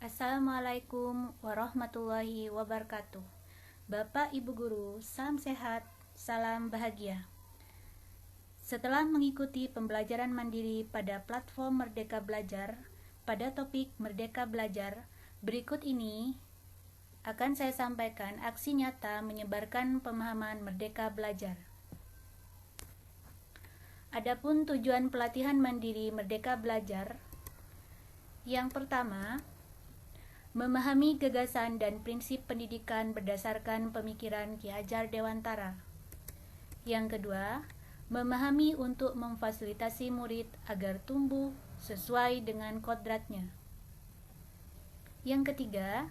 Assalamualaikum warahmatullahi wabarakatuh. Bapak Ibu Guru, salam sehat, salam bahagia. Setelah mengikuti pembelajaran mandiri pada platform Merdeka Belajar, pada topik Merdeka Belajar, berikut ini akan saya sampaikan aksi nyata menyebarkan pemahaman Merdeka Belajar. Adapun tujuan pelatihan mandiri Merdeka Belajar, yang pertama, memahami gagasan dan prinsip pendidikan berdasarkan pemikiran Ki Hajar Dewantara. Yang kedua, memahami untuk memfasilitasi murid agar tumbuh sesuai dengan kodratnya. Yang ketiga,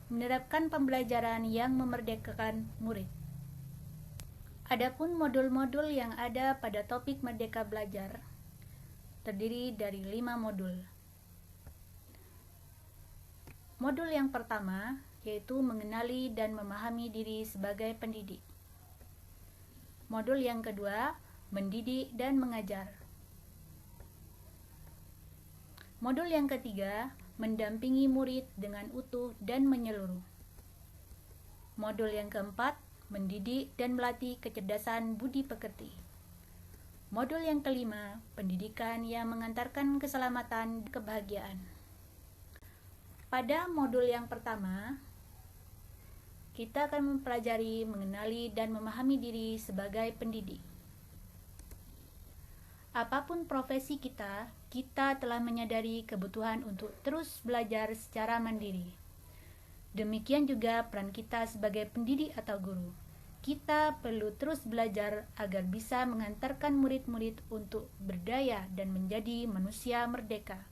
menerapkan pembelajaran yang memerdekakan murid. Adapun modul-modul yang ada pada topik Merdeka Belajar terdiri dari 5 modul. Modul yang pertama yaitu mengenali dan memahami diri sebagai pendidik. Modul yang kedua, mendidik dan mengajar. Modul yang ketiga, mendampingi murid dengan utuh dan menyeluruh. Modul yang keempat, mendidik dan melatih kecerdasan budi pekerti. Modul yang kelima, pendidikan yang mengantarkan keselamatan dan kebahagiaan. Pada modul yang pertama, kita akan mempelajari, mengenali, dan memahami diri sebagai pendidik. Apapun profesi kita telah menyadari kebutuhan untuk terus belajar secara mandiri. Demikian juga peran kita sebagai pendidik atau guru. Kita perlu terus belajar agar bisa mengantarkan murid-murid untuk berdaya dan menjadi manusia merdeka.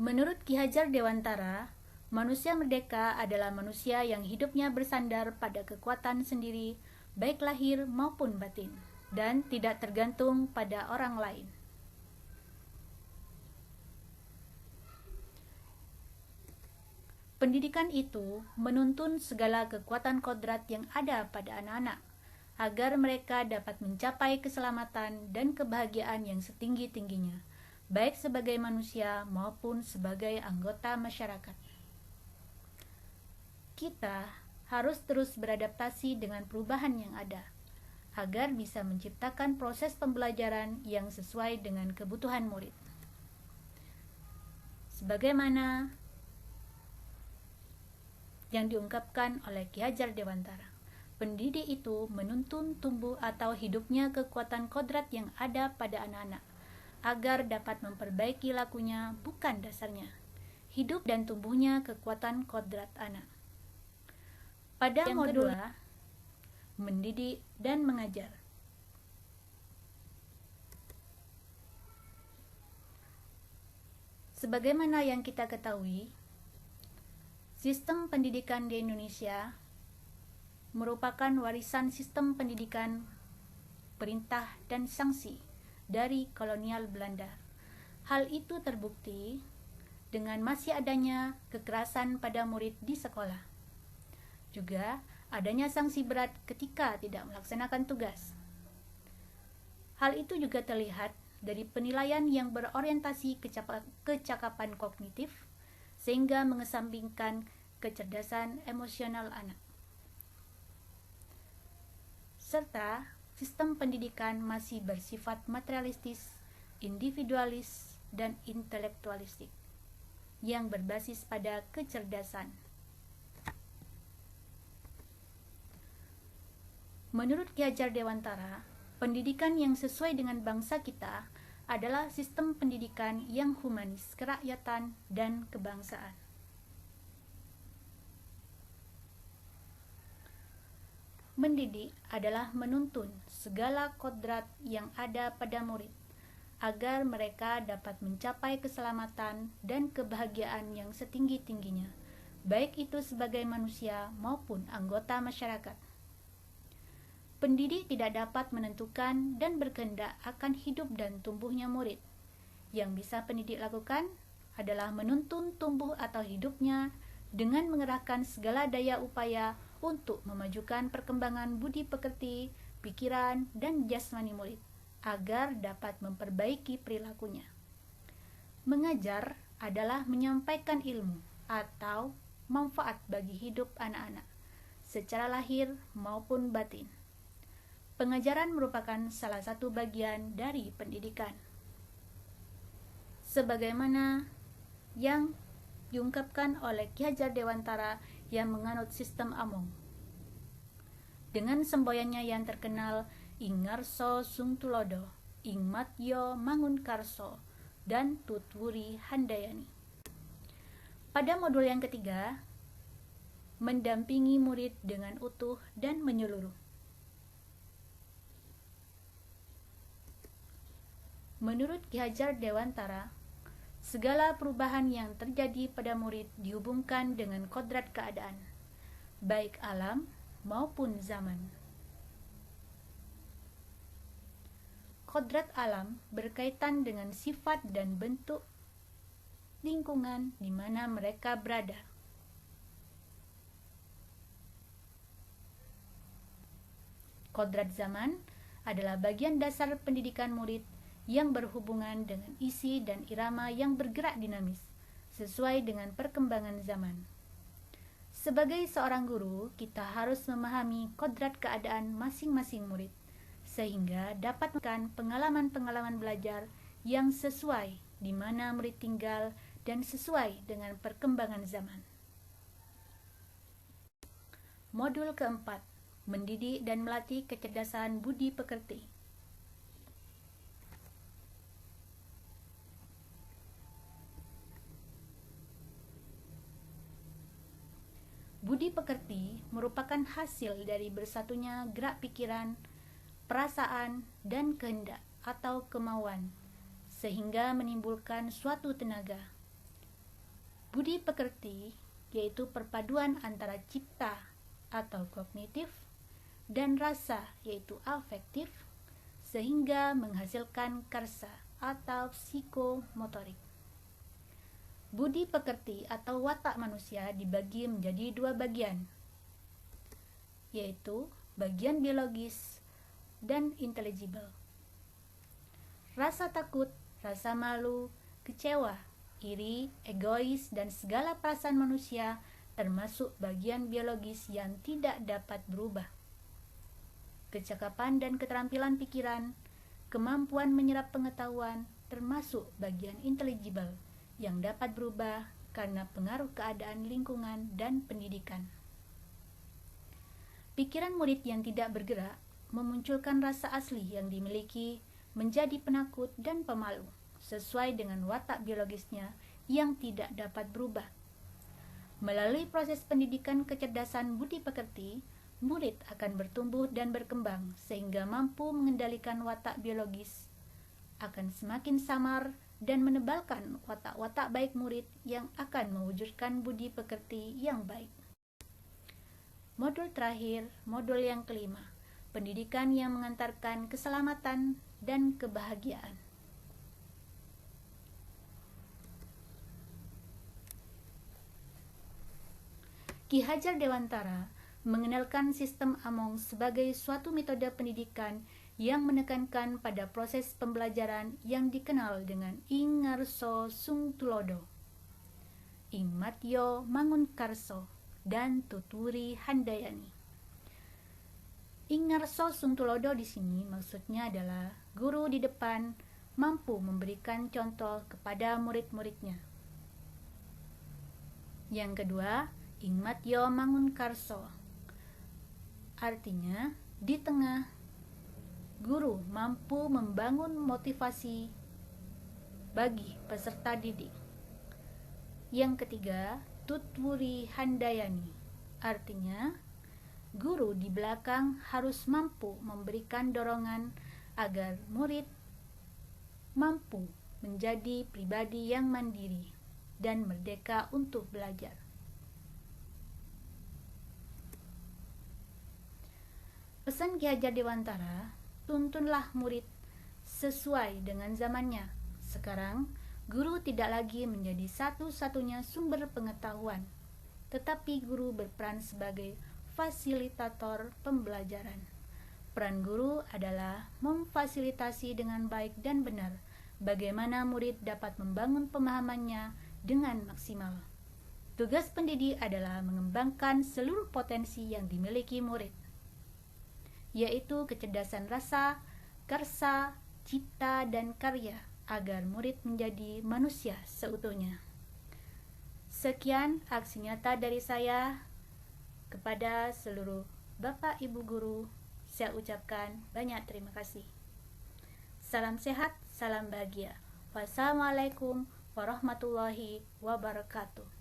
Menurut Ki Hajar Dewantara, manusia merdeka adalah manusia yang hidupnya bersandar pada kekuatan sendiri, baik lahir maupun batin, dan tidak tergantung pada orang lain. Pendidikan itu menuntun segala kekuatan kodrat yang ada pada anak-anak, agar mereka dapat mencapai keselamatan dan kebahagiaan yang setinggi-tingginya, baik sebagai manusia maupun sebagai anggota masyarakat. Kita harus terus beradaptasi dengan perubahan yang ada, agar bisa menciptakan proses pembelajaran yang sesuai dengan kebutuhan murid. Sebagaimana yang diungkapkan oleh Ki Hajar Dewantara, pendidik itu menuntun tumbuh atau hidupnya kekuatan kodrat yang ada pada anak-anak, agar dapat memperbaiki lakunya, bukan dasarnya, hidup dan tumbuhnya kekuatan kodrat anak. Pada yang modul kedua, mendidik dan mengajar. Sebagaimana yang kita ketahui, sistem pendidikan di Indonesia merupakan warisan sistem pendidikan perintah dan sanksi dari kolonial Belanda. Hal itu terbukti dengan masih adanya kekerasan pada murid di sekolah. Juga adanya sanksi berat ketika tidak melaksanakan tugas. Hal itu juga terlihat dari penilaian yang berorientasi kecakapan kognitif, sehingga mengesampingkan kecerdasan emosional anak. Serta sistem pendidikan masih bersifat materialistis, individualis, dan intelektualistik, yang berbasis pada kecerdasan. Menurut Ki Hajar Dewantara, pendidikan yang sesuai dengan bangsa kita adalah sistem pendidikan yang humanis, kerakyatan, dan kebangsaan. Mendidik adalah menuntun segala kodrat yang ada pada murid, agar mereka dapat mencapai keselamatan dan kebahagiaan yang setinggi-tingginya, baik itu sebagai manusia maupun anggota masyarakat. Pendidik tidak dapat menentukan dan berkehendak akan hidup dan tumbuhnya murid. Yang bisa pendidik lakukan adalah menuntun tumbuh atau hidupnya dengan mengerahkan segala daya upaya untuk memajukan perkembangan budi pekerti, pikiran, dan jasmani murid, agar dapat memperbaiki perilakunya. Mengajar adalah menyampaikan ilmu atau manfaat bagi hidup anak-anak, secara lahir maupun batin. Pengajaran merupakan salah satu bagian dari pendidikan. Sebagaimana yang diungkapkan oleh Ki Hajar Dewantara yang menganut sistem Among. Dengan semboyannya yang terkenal, Ing Ngarso Sung Tulodo, Ing Matyo Mangunkarso, dan Tutwuri Handayani. Pada modul yang ketiga, mendampingi murid dengan utuh dan menyeluruh. Menurut Ki Hajar Dewantara, segala perubahan yang terjadi pada murid dihubungkan dengan kodrat keadaan, baik alam maupun zaman. Kodrat alam berkaitan dengan sifat dan bentuk lingkungan di mana mereka berada. Kodrat zaman adalah bagian dasar pendidikan murid yang berhubungan dengan isi dan irama yang bergerak dinamis, sesuai dengan perkembangan zaman. Sebagai seorang guru, kita harus memahami kodrat keadaan masing-masing murid, sehingga dapat melakukan pengalaman-pengalaman belajar yang sesuai di mana murid tinggal dan sesuai dengan perkembangan zaman. Modul keempat, mendidik dan melatih kecerdasan budi pekerti. Budi pekerti merupakan hasil dari bersatunya gerak pikiran, perasaan, dan kehendak atau kemauan, sehingga menimbulkan suatu tenaga. Budi pekerti yaitu perpaduan antara cipta atau kognitif dan rasa yaitu afektif, sehingga menghasilkan karsa atau psikomotorik. Budi pekerti atau watak manusia dibagi menjadi dua bagian, yaitu bagian biologis dan intelligible. Rasa takut, rasa malu, kecewa, iri, egois, dan segala perasaan manusia termasuk bagian biologis yang tidak dapat berubah. Kecakapan dan keterampilan pikiran, kemampuan menyerap pengetahuan termasuk bagian intelligible yang dapat berubah karena pengaruh keadaan lingkungan dan pendidikan. Pikiran murid yang tidak bergerak memunculkan rasa asli yang dimiliki menjadi penakut dan pemalu, sesuai dengan watak biologisnya yang tidak dapat berubah. Melalui proses pendidikan kecerdasan budi pekerti, murid akan bertumbuh dan berkembang sehingga mampu mengendalikan watak biologis, akan semakin samar dan menebalkan watak-watak baik murid yang akan mewujudkan budi pekerti yang baik. Modul terakhir, modul yang kelima, pendidikan yang mengantarkan keselamatan dan kebahagiaan. Ki Hajar Dewantara mengenalkan sistem Among sebagai suatu metode pendidikan yang menekankan pada proses pembelajaran yang dikenal dengan Ing Ngarso Sung Tulodo, Ing Matyo Mangunkarso, dan Tutwuri Handayani. Ing Ngarso Sung Tulodo di sini maksudnya adalah guru di depan mampu memberikan contoh kepada murid-muridnya. Yang kedua, Ing Matyo Mangunkarso, artinya di tengah guru mampu membangun motivasi bagi peserta didik. Yang ketiga, Tutwuri Handayani, artinya guru di belakang harus mampu memberikan dorongan agar murid mampu menjadi pribadi yang mandiri dan merdeka untuk belajar. Pesan Ki Hajar Dewantara, tuntunlah murid sesuai dengan zamannya. Sekarang, guru tidak lagi menjadi satu-satunya sumber pengetahuan, tetapi guru berperan sebagai fasilitator pembelajaran. Peran guru adalah memfasilitasi dengan baik dan benar bagaimana murid dapat membangun pemahamannya dengan maksimal. Tugas pendidik adalah mengembangkan seluruh potensi yang dimiliki murid, yaitu kecerdasan rasa, karsa, cita, dan karya, agar murid menjadi manusia seutuhnya. Sekian aksi nyata dari saya kepada seluruh Bapak Ibu Guru. Saya ucapkan banyak terima kasih. Salam sehat, salam bahagia. Wassalamualaikum warahmatullahi wabarakatuh.